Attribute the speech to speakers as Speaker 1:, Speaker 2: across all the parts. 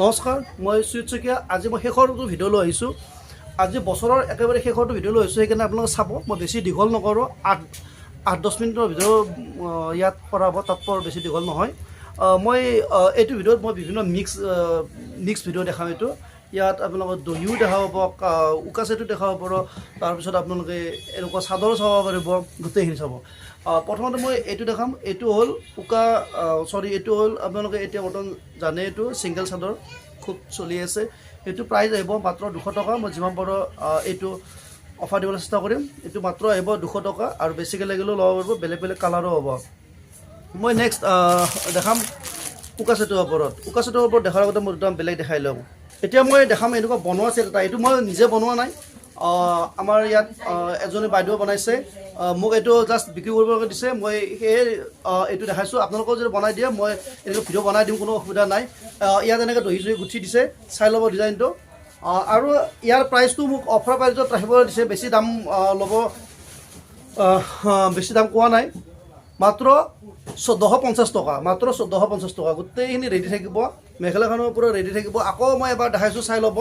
Speaker 1: নমস্কাৰ, মই সুজিত শইকীয়া। আজি মই শেষৰটো ভিডিঅ' লৈ আহিছোঁ। আজি বছৰৰ একেবাৰে শেষৰটো ভিডিঅ' লৈ আহিছোঁ, সেইকাৰণে আপোনালোকে চাব। মই বেছি দীঘল নকৰোঁ, 8-10 মিনিটৰ ভিডিঅ' ইয়াত কৰা হ'ব, তাতকৈ বেছি দীঘল নহয়। মই এইটো ভিডিঅ'ত মই বিভিন্ন মিক্স ভিডিঅ' দেখাম। ইয়াত আপোনালোকে দহিও দেখাব পাব, উকা চেটো দেখাব পাব, তাৰপিছত আপোনালোকে এনেকুৱা চাদৰো চাব পাৰিব, গোটেইখিনি চাব। প্ৰথমতে মই এইটো দেখাম। এইটো হ'ল এইটো হ'ল আপোনালোকে এতিয়া বৰ্তমান জানে, এইটো ছিংগল চাদৰ খুব চলি আছে। এইটো প্ৰাইচ আহিব মাত্ৰ 200 টকা। মই যিমান পাৰোঁ এইটো অফাৰ দিবলৈ চেষ্টা কৰিম। এইটো মাত্ৰ আহিব 200 টকা, আৰু বেছিকৈ লাগিলেও ল'ব পাৰিব, বেলেগ বেলেগ কালাৰো হ'ব। মই নেক্সট দেখাম উকা চেটৰ ওপৰত। উকা চেটৰ ওপৰত দেখাৰ আগতে মই দুটা বেলেগ দেখাই লওঁ। এতিয়া মই দেখাম এনেকুৱা বনোৱা চেট এটা। এইটো মই নিজে বনোৱা নাই, আমাৰ ইয়াত এজনী বাইদেউ বনাইছে, মোক এইটো জাষ্ট বিক্ৰী কৰিবলৈ দিছে। মই সেয়ে এইটো দেখাইছোঁ। আপোনালোকেও যদি বনাই দিয়ে, মই এনেকৈ ভিডিঅ' বনাই দিম, কোনো অসুবিধা নাই। ইয়াত এনেকৈ দহি চহি গুঠি দিছে, চাই ল'ব ডিজাইনটো। আৰু ইয়াৰ প্ৰাইচটো মোক অফাৰ প্ৰাইচত ৰাখিবলৈ দিছে, বেছি দাম ল'ব, বেছি দাম কোৱা নাই। মাত্ৰ 1450 টকা, মাত্ৰ 1450 টকা। গোটেইখিনি ৰেডি থাকিব, মেখেলাখনৰ পৰা ৰেডি থাকিব। আকৌ মই এবাৰ দেখাইছোঁ, চাই ল'ব,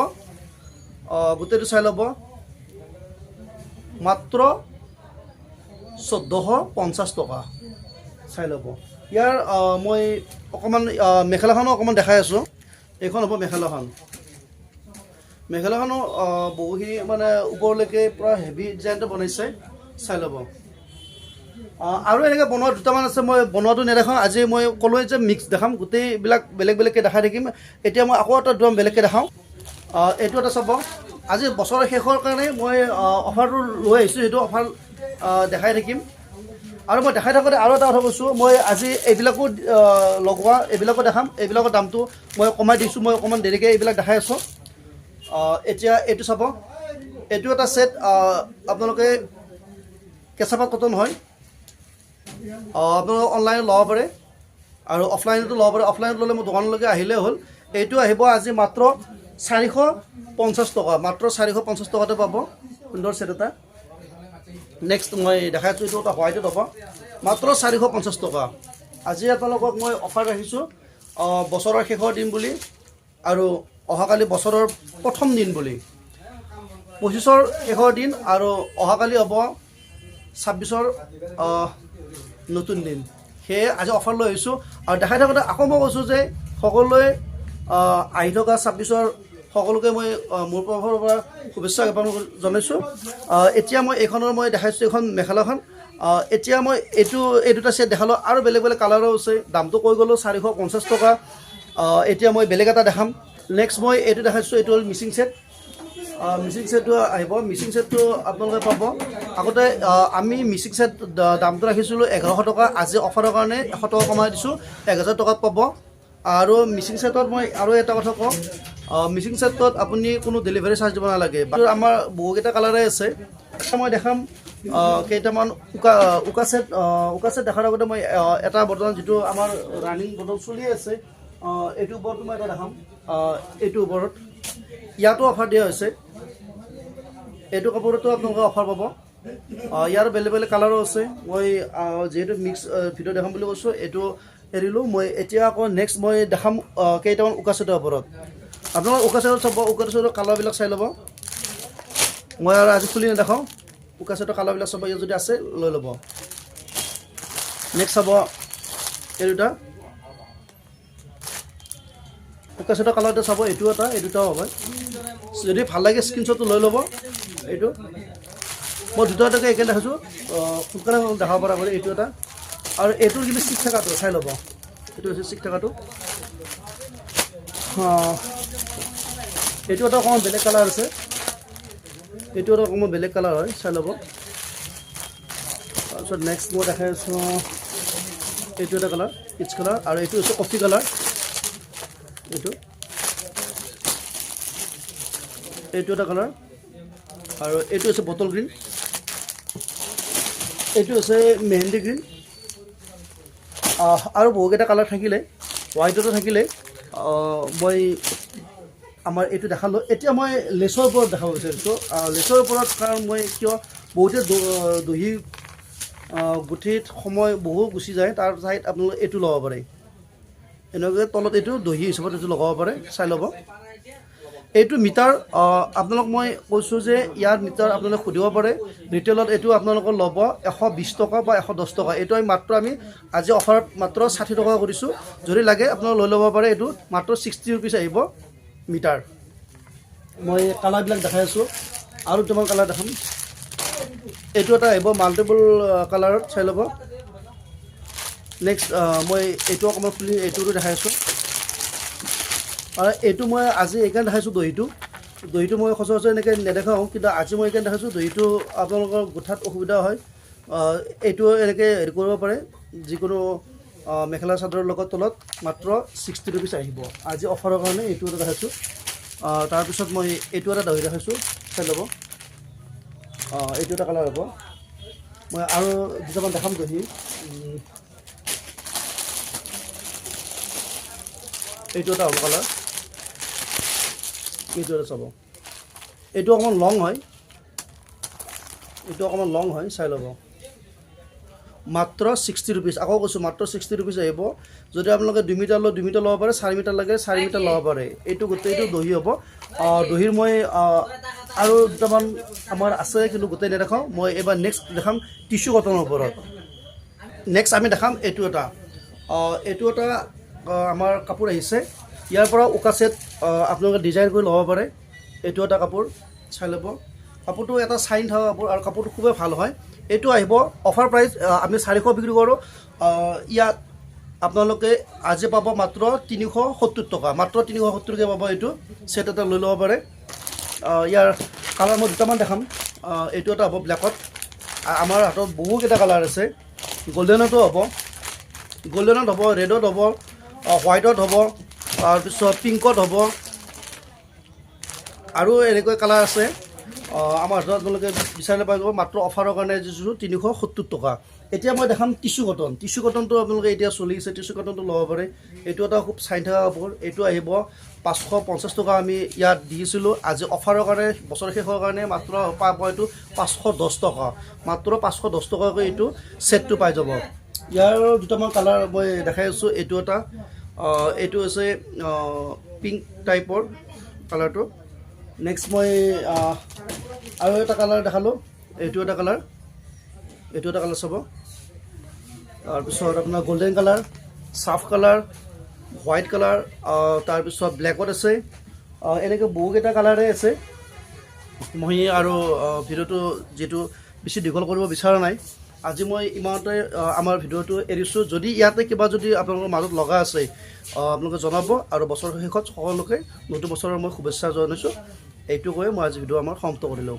Speaker 1: গোটেইটো চাই ল'ব। মাত্ৰ 1450 টকা, চাই ল'ব। ইয়াৰ মই অকণমান মেখেলাখনো অকণমান দেখাই আছোঁ। এইখন হ'ব মেখেলাখন। মেখেলাখনো বহুখিনি মানে ওপৰলৈকে পূৰা হেভি ডিজাইনটো বনাইছে, চাই ল'ব। আৰু এনেকৈ বনোৱা দুটামান আছে, মই বনোৱাটো নেদেখাওঁ। আজি মই ক'লোৱে যে মিক্স দেখাম, গোটেইবিলাক বেলেগ বেলেগকৈ দেখাই থাকিম। এতিয়া মই আকৌ এটা দুটামান বেলেগকৈ দেখাওঁ। এইটো এটা চাব। আজি বছৰৰ শেষৰ কাৰণে মই অফাৰটো লৈ আহিছোঁ, সেইটো অফাৰ দেখাই থাকিম। আৰু মই দেখাই থাকোঁতে আৰু এটা কথা কৈছোঁ, মই আজি এইবিলাকো লগোৱা, এইবিলাকো দেখাম। এইবিলাকৰ দামটো মই কমাই দিছোঁ, মই অকণমান দেৰিকৈ এইবিলাক দেখাই আছোঁ। এতিয়া এইটো চাব। এইটো এটা ছেট, আপোনালোকে কেঁচাপাত কটন হয়, আপোনালোকে অনলাইনত ল'ব পাৰে আৰু অফলাইনতো ল'ব পাৰে। অফলাইনত ল'লে মোৰ দোকানলৈকে আহিলেই হ'ল। এইটো আহিব আজি মাত্ৰ 450 টকা, মাত্ৰ 450 টকাতে পাব সুন্দৰ ছেট এটা। নেক্সট মই দেখাই আছোঁ, এইটো এটা হোৱাইটত হ'ব, মাত্ৰ 450 টকা। আজি আপোনালোকক মই অফাৰ ৰাখিছোঁ, বছৰৰ শেষৰ দিন বুলি, আৰু অহাকালি বছৰৰ প্ৰথম দিন বুলি। 25ৰ শেষৰ দিন, আৰু অহাকালি হ'ব 26ৰ নতুন দিন। সেয়ে আজি অফাৰ লৈ আহিছোঁ। আৰু দেখাই থাকোঁতে আকৌ মই কৈছোঁ যে সকলোৱে আহি থকা 26ৰ সকলোকে মই মোৰ ফালৰ পৰা শুভেচ্ছা জ্ঞাপন জনাইছোঁ। এতিয়া মই এইখনৰ মই দেখাইছোঁ, এইখন মেখেলাখন। এতিয়া মই এই দুটা ছেট দেখালোঁ, আৰু বেলেগ বেলেগ কালাৰো আছে। দামটো কৈ গ'লোঁ 450 টকা। এতিয়া মই বেলেগ এটা দেখাম। নেক্সট মই এইটো দেখাইছোঁ, এইটো হ'ল মিচিং ছেট। মিচিং ছেটটো আহিব। মিচিং ছেটটো আপোনালোকে পাব। আগতে আমি মিচিং ছেট দামটো ৰাখিছিলোঁ 1100 টকা। আজি অফাৰৰ কাৰণে 100 টকা কমাই দিছোঁ, 1000 টকাত পাব। আৰু মিচিং ছেটত মই আৰু এটা কথা কওঁ, মিচিং ছেটত আপুনি কোনো ডেলিভাৰী চাৰ্জ দিব নালাগে। আমাৰ বহুকেইটা কালাৰে আছে। মই দেখাম কেইটামান উকা ছেট দেখাৰ আগতে মই এটা বৰ্তমান যিটো আমাৰ ৰানিং বটল চলি আছে, এইটোৰ ওপৰতো মই এটা দেখাম। এইটোৰ ওপৰত ইয়াতো অফাৰ দিয়া হৈছে। এইটো কাপোৰতো আপোনালোকে অফাৰ পাব। ইয়াৰ বেলেগ বেলেগ কালাৰো আছে। মই যিহেতু মিক্স ভিডিঅ' দেখাম বুলি কৈছোঁ, এইটো এৰিলোঁ। মই এতিয়া আকৌ নেক্সট মই দেখাম কেইটামান উকা ছেটৰ ওপৰত। আপোনালোকে উকা ছেটত চাব, উকা ছেটৰ কালাৰবিলাক চাই ল'ব। মই আৰু আজি খুলি নেদেখাওঁ। উকা ছেটৰ কালাৰবিলাক চাব, ইয়াত যদি আছে লৈ ল'ব। নেক্সট চাব এই দুটা উকা ছেটৰ কালাৰটো চাব। এইটো এটা, এই দুটাও হ'ব। যদি ভাল লাগে স্ক্ৰীনশ্বটটো লৈ ল'ব। এইটো মই দুটা এটাকে একে দেখাইছোঁ, সোনকালে দেখাব পৰা কৰি। এইটো এটা, আৰু এইটোৰ কিন্তু চিক থকাটো চাই ল'ব। এইটো হৈছে চিক থকাটো। এইটো এটা অকণমান বেলেগ কালাৰ আছে। এইটো এটা অকণমান বেলেগ কালাৰ হয়, চাই ল'ব। তাৰপিছত নেক্সট মই দেখাই আছোঁ, এইটো এটা কালাৰ, পিচ কালাৰ, আৰু এইটো হৈছে কফি কালাৰ। এইটো এটা কালাৰ, আৰু এইটো হৈছে বটল গ্ৰীণ, এইটো হৈছে মেহেন্দি গ্ৰীণ। আৰু বহুকেইটা কালাৰ থাকিলে, হোৱাইটতো থাকিলে। মই আমাৰ এইটো দেখালোঁ। এতিয়া মই লেচৰ ওপৰত দেখাব বিচাৰিছোঁ। লেচৰ ওপৰত কাৰণ মই কিয় বহুতে দহি গুঠিত সময় বহু গুচি যায়, তাৰ ঠাইত আপোনালোকে এইটো ল'ব পাৰে। এনেকৈ তলত এইটো দহি হিচাপত এইটো লগাব পাৰে চাই ল'ব এইটো মিটাৰ আপোনালোক মই কৈছোঁ যে ইয়াৰ মিটাৰ আপোনালোকে সুধিব পাৰে ৰিটেইলত এইটো আপোনালোকৰ ল'ব 120 টকা বা 110 টকা এইটো আমি আজি অফাৰত মাত্ৰ 60 টকা কৰিছোঁ যদি লাগে আপোনালোকে লৈ ল'ব পাৰে এইটো মাত্ৰ 60 ৰুপিজ আহিব মিটাৰ মই কালাৰবিলাক দেখাই আছোঁ আৰু তোমাৰ কালাৰ দেখাম এইটো এটা আহিব মাল্টিপল কালাৰত চাই ল'ব নেক্সট মই এইটো অকণমান খুলি এইটো দেখাই আছোঁ আৰু এইটো মই আজি এইকাৰণে দেখাইছোঁ দহিটো মই সচৰাচৰ এনেকৈ নেদেখাওঁ কিন্তু আজি মই এইকাৰণে দেখাইছোঁ দহিটো আপোনালোকৰ গোঠাত অসুবিধা হয় এইটো এনেকৈ হেৰি কৰিব পাৰে যিকোনো মেখেলা চাদৰৰ লগত তলত মাত্ৰ 60 ৰুপিজ আহিব আজি অফাৰৰ কাৰণে এইটো এটা দেখাইছোঁ তাৰপিছত মই এইটো এটা দহি দেখাইছোঁ চাই ল'ব এইটো এটা কালাৰ হ'ব মই আৰু দুটামান দেখাম দহি এইটো এটা হ'ব কালাৰ এইটো এটা চাব এইটো অকণমান লং হয় চাই ল'ব মাত্ৰ 60 ৰুপিজ আকৌ কৈছোঁ মাত্ৰ 60 ৰুপিজ আহিব যদি আপোনালোকে 2 মিটাৰ লয় 2 মিটাৰ ল'ব পাৰে 4 মিটাৰ লাগে 4 মিটাৰ ল'ব পাৰে এইটো গোটেইটো দহি হ'ব দহিৰ মই আৰু দুটামান আমাৰ আছে কিন্তু গোটেই নেদেখাওঁ মই এইবাৰ নেক্সট দেখাম টিচু কটনৰ ওপৰত নেক্সট আমি দেখাম এইটো এটা আমাৰ কাপোৰ আহিছে ইয়াৰ পৰা উকা ছেট আপোনালোকে ডিজাইন কৰি ল'ব পাৰে এইটো এটা কাপোৰ চাই ল'ব কাপোৰটো এটা চাইন থকা কাপোৰ আৰু কাপোৰটো খুবেই ভাল হয় এইটো আহিব অফাৰ প্ৰাইচ আমি 400 বিক্ৰী কৰোঁ ইয়াত আপোনালোকে আজি পাব মাত্ৰ 370 টকা মাত্ৰ 370কৈ পাব এইটো ছেট এটা লৈ ল'ব পাৰে ইয়াৰ কালাৰ মই দুটামান দেখাম এইটো এটা হ'ব ব্লেকত আমাৰ হাতত বহুকেইটা কালাৰ আছে গল্ডেনতো হ'ব ৰেডত হ'ব হোৱাইটত হ'ব তাৰপিছত পিংকত হ'ব আৰু এনেকৈ কালাৰ আছে আমাৰ হাতত আপোনালোকে বিচাৰিলে পাই যাব মাত্ৰ অফাৰৰ কাৰণে দিছোঁ 370 টকা এতিয়া মই দেখাম টিচু কটনটো আপোনালোকে এতিয়া চলি আছে টিচু কটনটো ল'ব পাৰে এইটো এটা খুব চাইন থকা কাপোৰ এইটো আহিব 550 টকা আমি ইয়াত দিছিলোঁ আজি অফাৰৰ কাৰণে বছৰ শেষৰ কাৰণে মাত্ৰ পাব এইটো 510 টকা মাত্ৰ 510 টকাকৈ এইটো ছেটটো পাই যাব ইয়াৰ দুটামান কালাৰ মই দেখাই আছোঁ এইটো হৈছে পিংক টাইপৰ কালাৰটো নেক্সট মই আৰু এটা কালাৰ দেখালোঁ এইটো এটা কালাৰ চাব তাৰপিছত আপোনাৰ গল্ডেন কালাৰ চাফ কালাৰ হোৱাইট কালাৰ তাৰপিছত ব্লেকত আছে এনেকৈ বহুকেইটা কালাৰে আছে মই আৰু ভিডিঅ'টো যিটো বেছি দীঘল কৰিব বিচৰা নাই আজি মই ইমানতে আমাৰ ভিডিঅ'টো এৰিছোঁ যদি ইয়াতে কিবা যদি আপোনালোকৰ মাজত লগা আছে আপোনালোকে জনাব আৰু বছৰৰ শেষত সকলোকে নতুন বছৰৰ মই শুভেচ্ছা জনাইছোঁ এইটো কৈ মই আজি ভিডিঅ' আমাৰ সমাপ্ত কৰিলোঁ